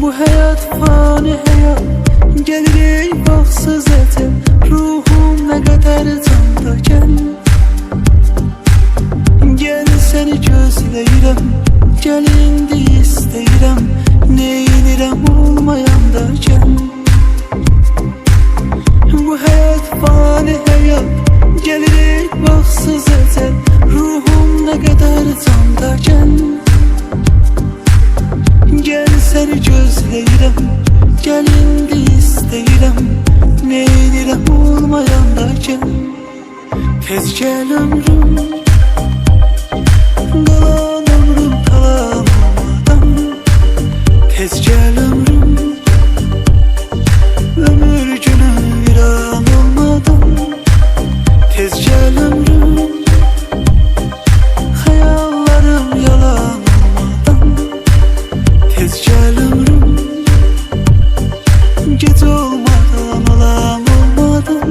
Bu hayat fani hayat, gelir baksız etim. Ruhum ne kadar candaken, gel seni gözleyirəm, gel indi isteyirəm. Neyinirəm olmayandakən. Bu hayat fani hayat, gelir baksız etim. Ruhum ne kadar candaken, gel seni gözleyirəm, gel indi isteyirəm. Neyinirəm olmayandakən. Tez gel ömrüm, qalan ömrüm kalan olmadan. Tez gel ömrüm, ömür günü viran olmadan. Tez gel ömrüm, hayallarım yalan olmadan. Tez gel ömrüm, gece olmadan alam olmadan.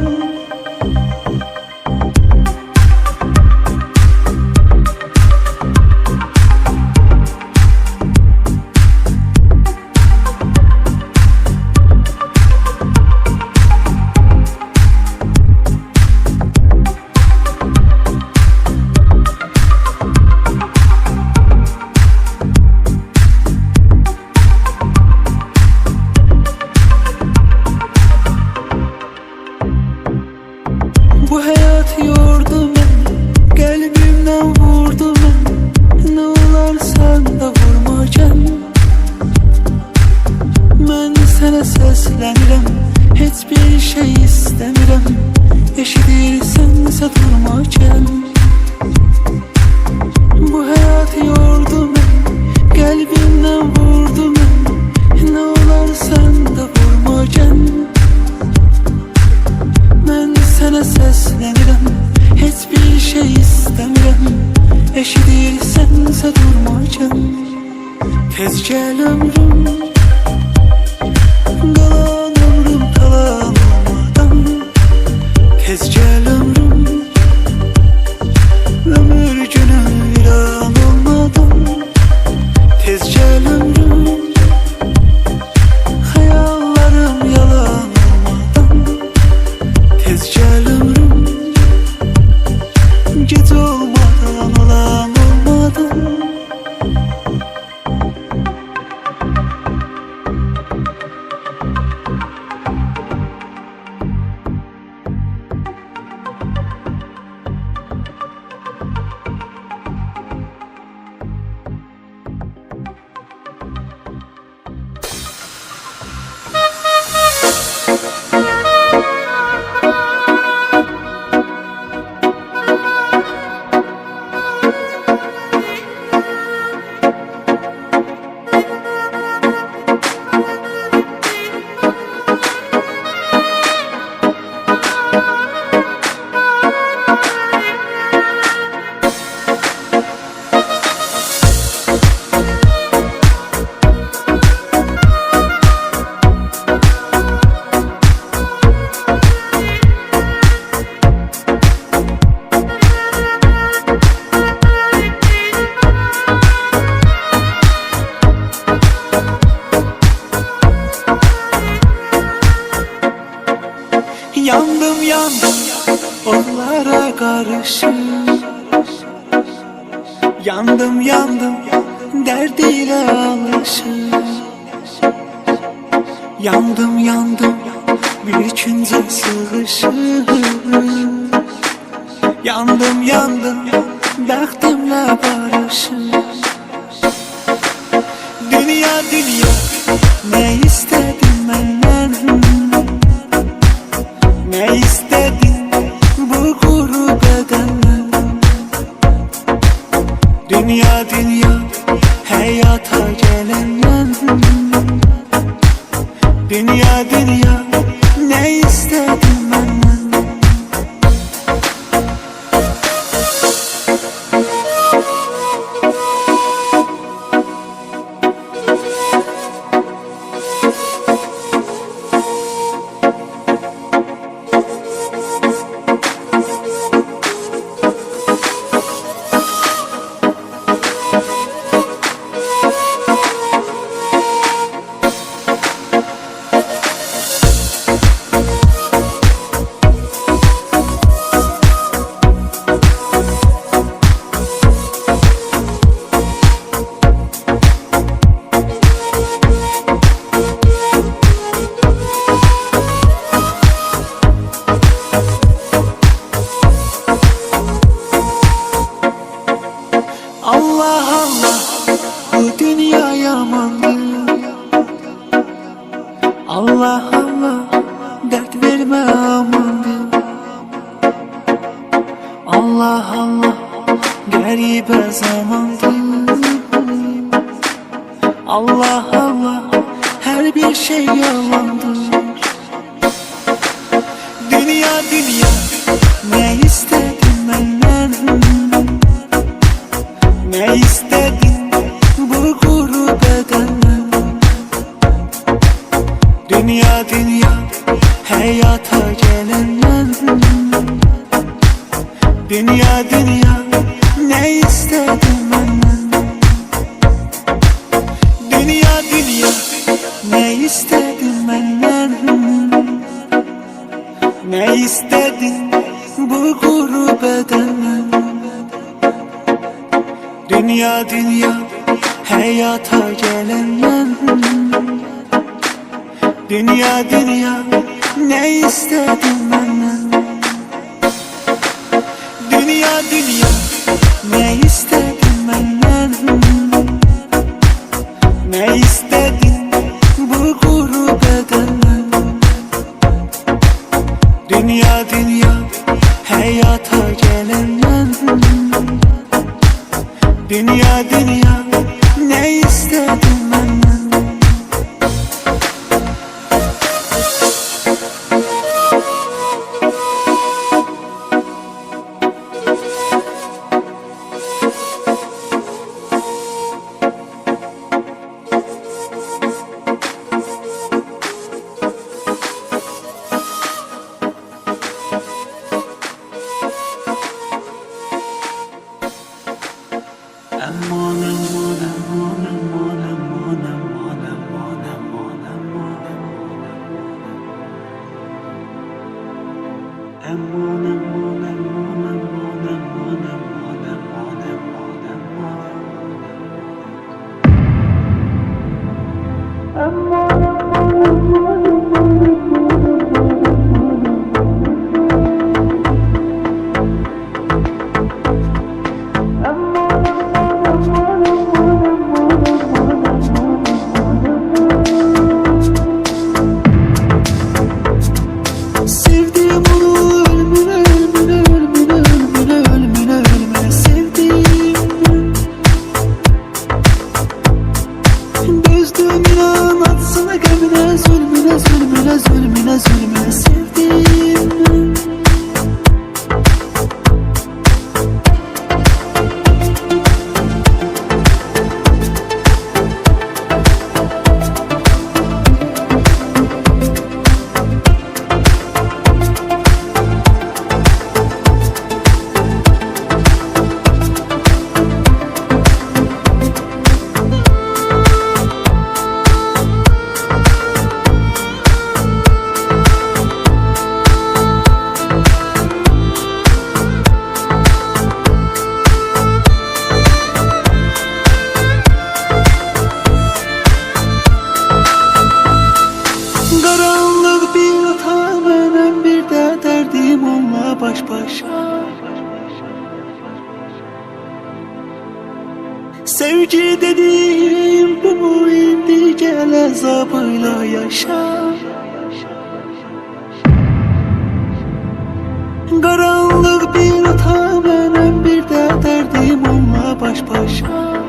Bu hayat yordu men, kalbimden vurdu men. Ne olar sen de vurmacan. Ben sana seslenirəm, hiçbir şey istemirəm. Eşidirsense durmacan. Bu hayat yordu men, kalbimden vurdu men. Ne olar sen de vurmacan. Ben sana seslenirəm, hiçbir şey istemirəm. Eşidirsense durmacan. Tez gel ömrüm, qalan ömrüm kalan olmadan. Tez gel ömrüm, ömür günü viran olmadan. Tez gel ömrüm, hayallarım yalan olmadan. Tez gel ömrüm, gece olmadan alam olmadan. Yandım yandım onlara karşı. Yandım yandım derdiyle alışır. Yandım yandım bir içince sığışır. Yandım yandım bəxtimlə barışır. Dünya dünya ne istedin benden? Ne istedin bu kuru bedenden? Dünya dünya hayata gelenden. Dünya dünya ne istedin benden? yamandır. Allah Allah dert verme amandır. Allah Allah garibe zamandır. Allah Allah her bir şey yalandır. Dünya dünya ne istedin benden? Ne istedin bu gurbeden? Dünya dünya hayata gelenden. Dünya dünya ne istedin benden? Dünya dünya ne istedin benden? Ne istedin bu gurbeden? Dünya dünya hayata gelenden. Dünya dünya ne istedin benden? Dünya dünya ne istedin benden? Ne istedin bu gurbeden? Dünya dünya hayata gelenden. Dünya dünya ne istedin benden? Sevdiğim onu ölmüne ölmüne ölmüne ölmüne ölmüne ölmüne sevdiğim. Dözdüğüm inan atsına gömüne zulmüne zulmüne zulmüne zulmüne sevdiğim. Karanlık bir otam benim, bir de derdim onunla baş başa. Sevgi dediğim bu mu, indi gel azabıyla yaşa. Karanlık bir otam benim, bir de derdim onunla baş başa.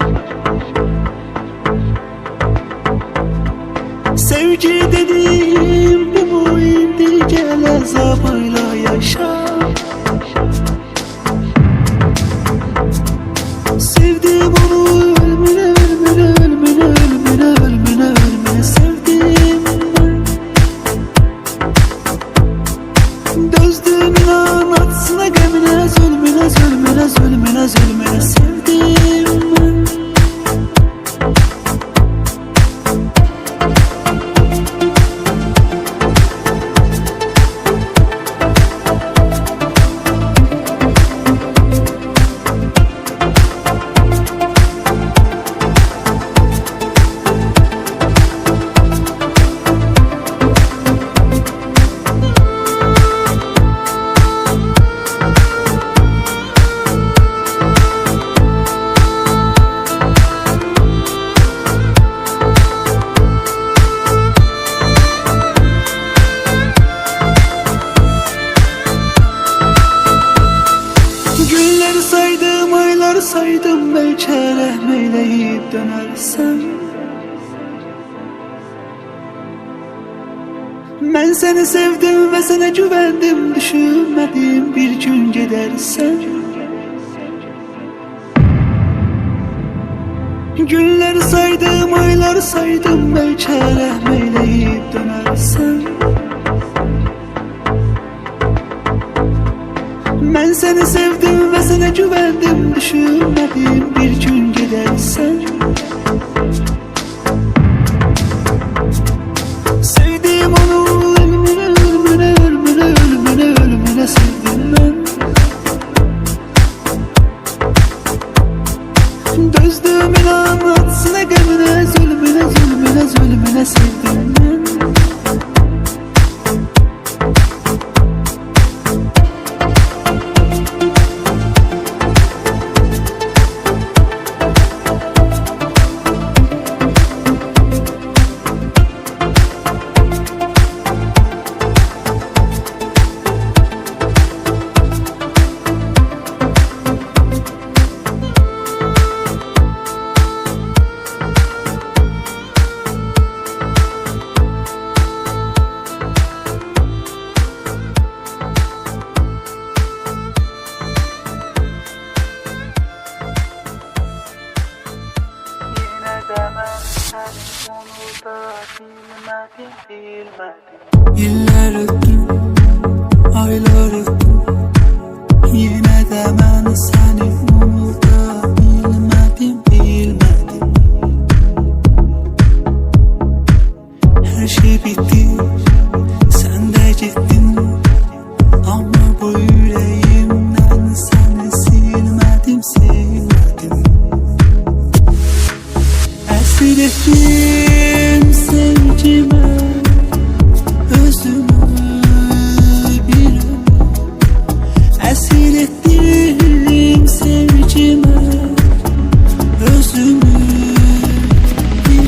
Sevgi dediğim bu mu, indi gel azabıyla yaşa. Sevdim onu ölmüne ölmüne ölmüne ölmüne ölmüne ölmüne sevdim. Dözdüğüm inan atsına gömüne zulmüne zulmüne zulmüne zulmüne sevdim. rəhm eyləyib dönərsən. Mən səni sevdim və sənə güvəndim, düşünmədim bir gün gedərsən. Günlər saydım, aylar saydım, bəlkə rəhm eyləyib dönərsən. Mən səni sevdim və sənə güvəndim, düşünmədim bir gün gedərsən. Sevdim onu ölümünə, ölümünə, ölümünə, ölümünə, ölümünə sevdim mən. Dözdüm inan atsına qəminə, zulmünə, zulmünə, zulmünə sevdim mən. Yıllar öptüm, aylar öptüm, yine de ben seni unutabilmedim, bilmedim. Her şey bitti, sen de gittin, ama bu yüreğimden seni silmedim, silmedim. Esir ettim sevgime, özümü bir ömür. Esir ettim sevgime, özümü bir ömür.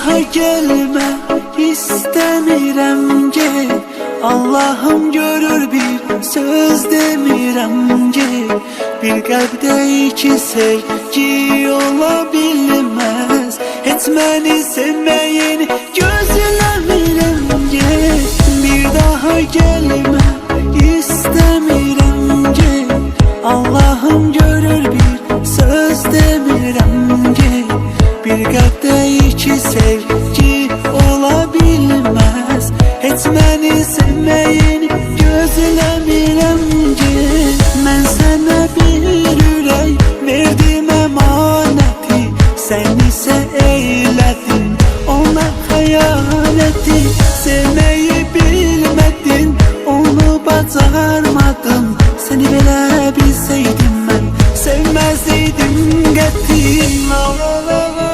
daha gelme istəmirəm get. Allah'ım görür bir söz demirəm get. Bir qəlbdə iki sevgi ola bilməz. Heç məni sevməyini gözləmirəm get. Bir daha gelme istəmirəm get. Allah'ım görür bir söz demirəm get. Bir qəlbdə iki sevgi ola bilməz. Heç məni sevməyini gözləmirəm get. Mən sənə bir ürək verdim əmanəti, sən isə eylədin ona xəyanəti. Sevməyi bilmədin, onu bacarmadın. Səni belə bilsəydim mən sevməzdim qəti. La la la la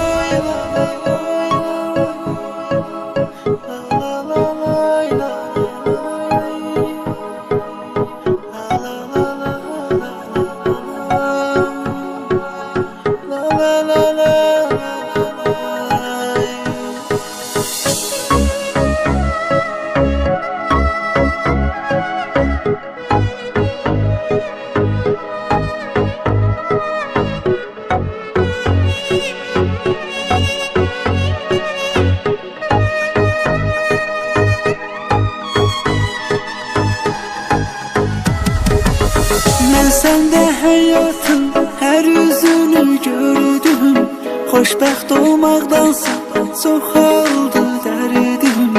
Səndə həyatın hər üzünü gördüm. Xoşbəxt olmaqdansa çoxaldı dərdim.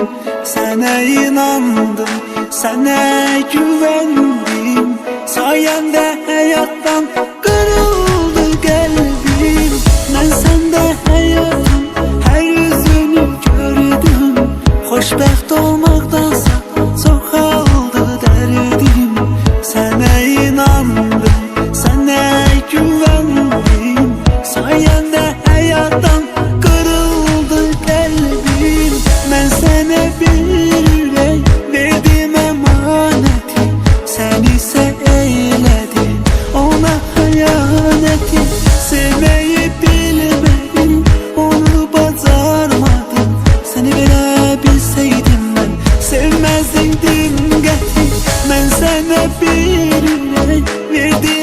Sənə inandım, sənə güvəndim. Sayəndə həyatdan qırıldı qəlbim. Mən səndə həyatın hər üzünü gördüm. Xoşbəxt olmaqdansa çoxaldı dərdim. Sənə inandım, sənə güvəndim. Sayəndə həyatdan qırıldı qəlbim. Mən sənə bir ürək verdim əmanəti, sən isə eylədin ona xəyanəti. Sevməyi bilmədin, onu bacarmadın. Səni belə bilsəydim mən sevməzdim qəti. Mən sənə bir ürək verdim